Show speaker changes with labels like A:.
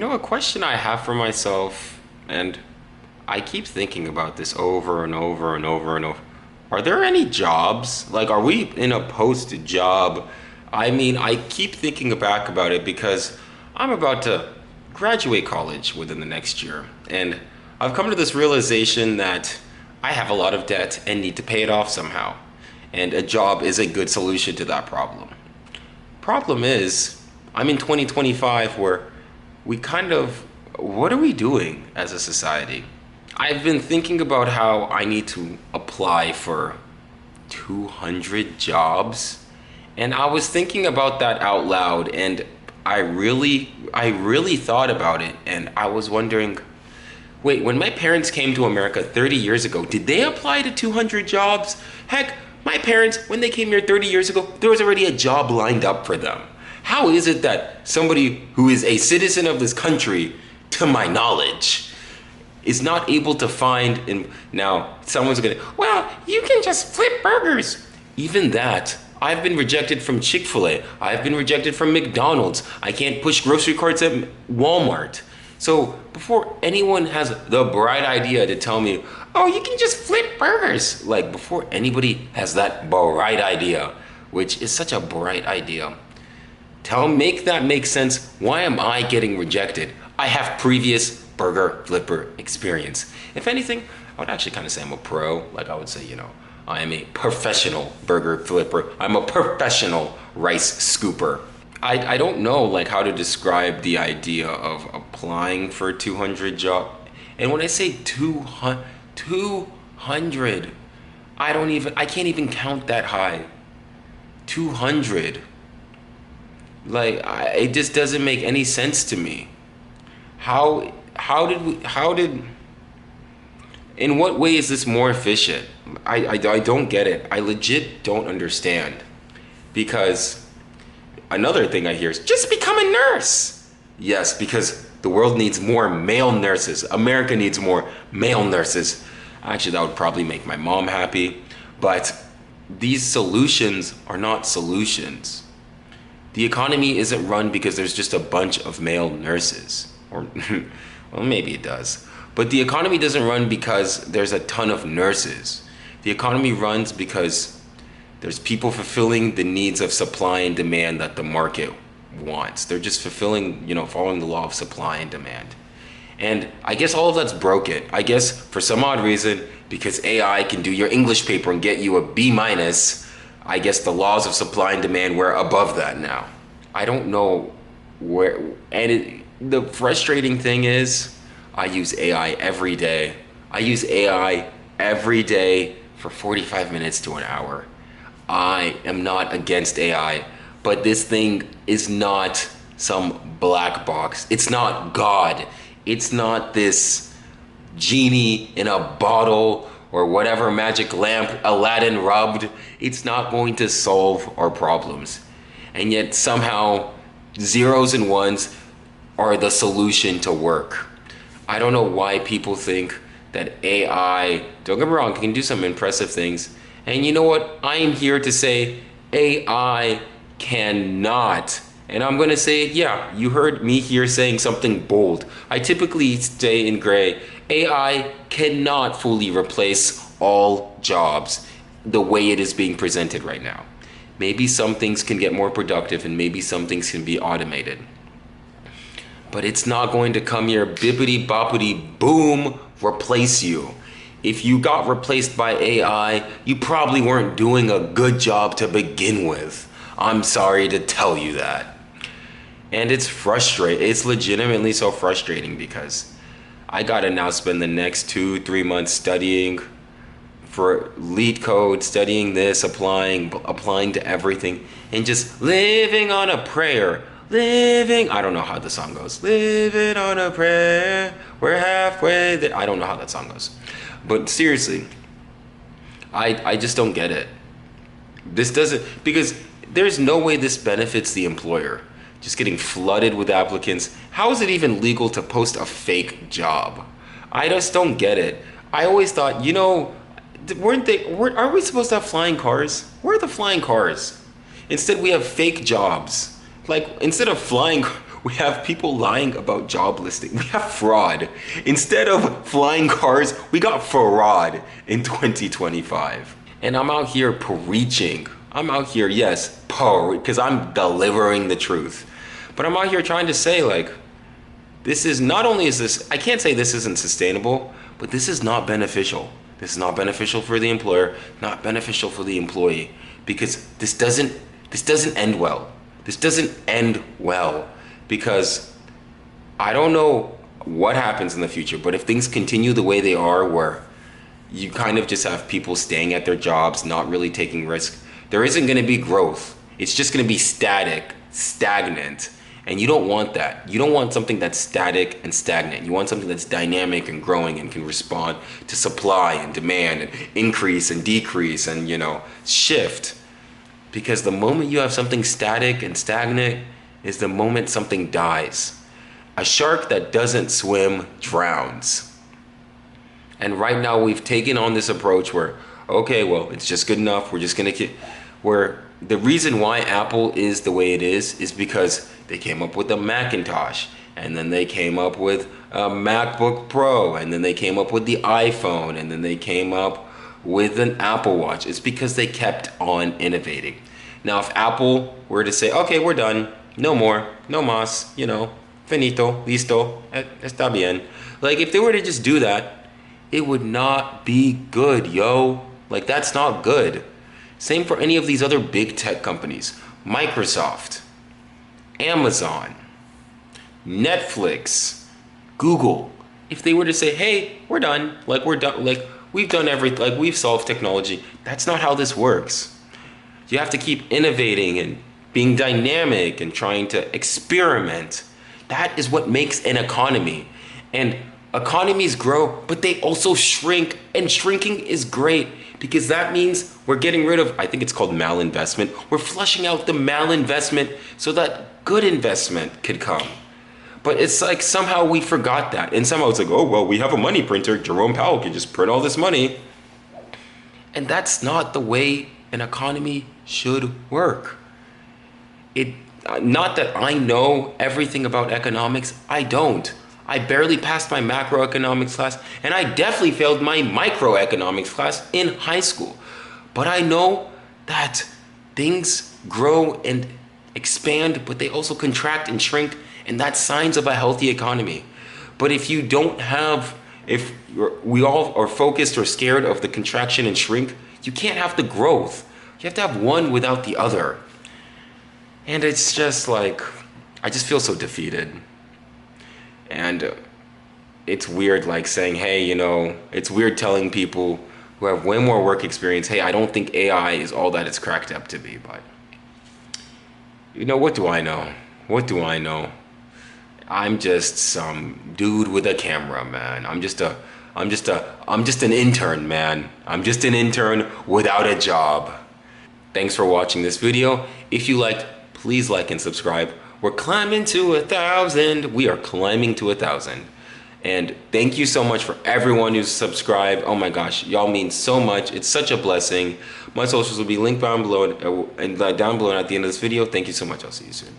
A: A question I have for myself, and I keep thinking about this over and over and over and over. Are there any jobs? Like, are we in a post-job? I mean, I keep thinking back about it because I'm about to graduate college within the next year. And I've come to this realization that I have a lot of debt and need to pay it off somehow. And a job is a good solution to that problem. Problem is, I'm in 2025 where we kind of, what are we doing as a society? I've been thinking about how I need to apply for 200 jobs. And I was thinking about that out loud, and I really thought about it, and I was wondering, wait, when my parents came to America 30 years ago, did they apply to 200 jobs? Heck, my parents, when they came here 30 years ago, there was already a job lined up for them. How is it that somebody who is a citizen of this country, to my knowledge, is not able to find, and now someone's gonna, well, you can just flip burgers. Even that, I've been rejected from Chick-fil-A. I've been rejected from McDonald's. I can't push grocery carts at Walmart. So before anyone has the bright idea to tell me, oh, you can just flip burgers, like before anybody has that bright idea, which is such a bright idea, make that make sense. Why am I getting rejected? I have previous burger flipper experience. If anything, I would actually kind of say I'm a pro. Like I would say, I am a professional burger flipper. I'm a professional rice scooper. I don't know like how to describe the idea of applying for 200 job. And when I say 200, I can't even count that high. 200. It just doesn't make any sense to me. In what way is this more efficient? I don't get it. I legit don't understand. Because another thing I hear is just become a nurse. Yes, because the world needs more male nurses. America needs more male nurses. Actually, that would probably make my mom happy. But these solutions are not solutions. The economy isn't run because there's just a bunch of male nurses. Or, well, maybe it does. But the economy doesn't run because there's a ton of nurses. The economy runs because there's people fulfilling the needs of supply and demand that the market wants. They're just fulfilling, following the law of supply and demand. And I guess all of that's broken. I guess for some odd reason, because AI can do your English paper and get you a B minus, I guess the laws of supply and demand were above that now. I don't know where, and the frustrating thing is, I use AI every day. I use AI every day for 45 minutes to an hour. I am not against AI, but this thing is not some black box. It's not God. It's not this genie in a bottle or whatever magic lamp Aladdin rubbed. It's not going to solve our problems. And yet somehow zeros and ones are the solution to work. I don't know why people think that AI, don't get me wrong, can do some impressive things. And you know what? I am here to say AI cannot. And I'm going to say, yeah, you heard me here saying something bold. I typically stay in gray. AI cannot fully replace all jobs the way it is being presented right now. Maybe some things can get more productive and maybe some things can be automated. But it's not going to come here bibbidi-bobbidi-boom replace you. If you got replaced by AI, you probably weren't doing a good job to begin with. I'm sorry to tell you that. And it's frustrating. It's legitimately so frustrating because I gotta now spend the next 2-3 months studying for LeetCode, studying this, applying to everything, and just living on a prayer. I don't know how the song goes. Living on a prayer, we're halfway there. I don't know how that song goes. But seriously, I just don't get it. This doesn't, because there's no way this benefits the employer. Just getting flooded with applicants. How is it even legal to post a fake job? I just don't get it. I always thought, are we supposed to have flying cars? Where are the flying cars? Instead, we have fake jobs. Like, instead of flying, We have people lying about job listing. We have fraud. Instead of flying cars, we got fraud in 2025. And I'm out here preaching. I'm out here, yes, because I'm delivering the truth. But I'm out here trying to say, like, this is not only is this, I can't say this isn't sustainable, but this is not beneficial. This is not beneficial for the employer, not beneficial for the employee, because this doesn't end well. This doesn't end well, because I don't know what happens in the future, but if things continue the way they are, where you kind of just have people staying at their jobs, not really taking risks, there isn't going to be growth. It's just going to be stagnant. And you don't want that. You don't want something that's static and stagnant. You want something that's dynamic and growing and can respond to supply and demand and increase and decrease and, shift. Because the moment you have something static and stagnant is the moment something dies. A shark that doesn't swim drowns. And right now we've taken on this approach where, okay, well, it's just good enough. We're just going to where the reason why Apple is the way it is because they came up with a Macintosh, and then they came up with a MacBook Pro, and then they came up with the iPhone, and then they came up with an Apple Watch. It's because they kept on innovating. Now, if Apple were to say, okay, we're done, no more, no más, finito, listo, está bien. Like, if they were to just do that, it would not be good, yo. Like, that's not good. Same for any of these other big tech companies. Microsoft, Amazon, Netflix, Google. If they were to say, hey, we're done, we've done everything, we've solved technology, that's not how this works. You have to keep innovating and being dynamic and trying to experiment. That is what makes an economy. And economies grow, but they also shrink, and shrinking is great because that means we're getting rid of, I think it's called malinvestment. We're flushing out the malinvestment so that good investment could come. But it's like somehow we forgot that. And somehow it's like, oh, well, we have a money printer. Jerome Powell can just print all this money. And that's not the way an economy should work. Not that I know everything about economics. I don't. I barely passed my macroeconomics class, and I definitely failed my microeconomics class in high school. But I know that things grow and expand, but they also contract and shrink, and that's signs of a healthy economy. But if we all are focused or scared of the contraction and shrink, you can't have the growth. You have to have one without the other. And it's just like, I just feel so defeated. And it's weird like saying, hey, it's weird telling people who have way more work experience, hey, I don't think AI is all that it's cracked up to be. But, what do I know? What do I know? I'm just some dude with a camera, man. I'm just an intern, man. I'm just an intern without a job. Thanks for watching this video. If you liked, please like and subscribe. We're climbing to 1,000. We are climbing to 1,000. And thank you so much for everyone who's subscribed. Oh my gosh, y'all mean so much. It's such a blessing. My socials will be linked down below and at the end of this video. Thank you so much. I'll see you soon.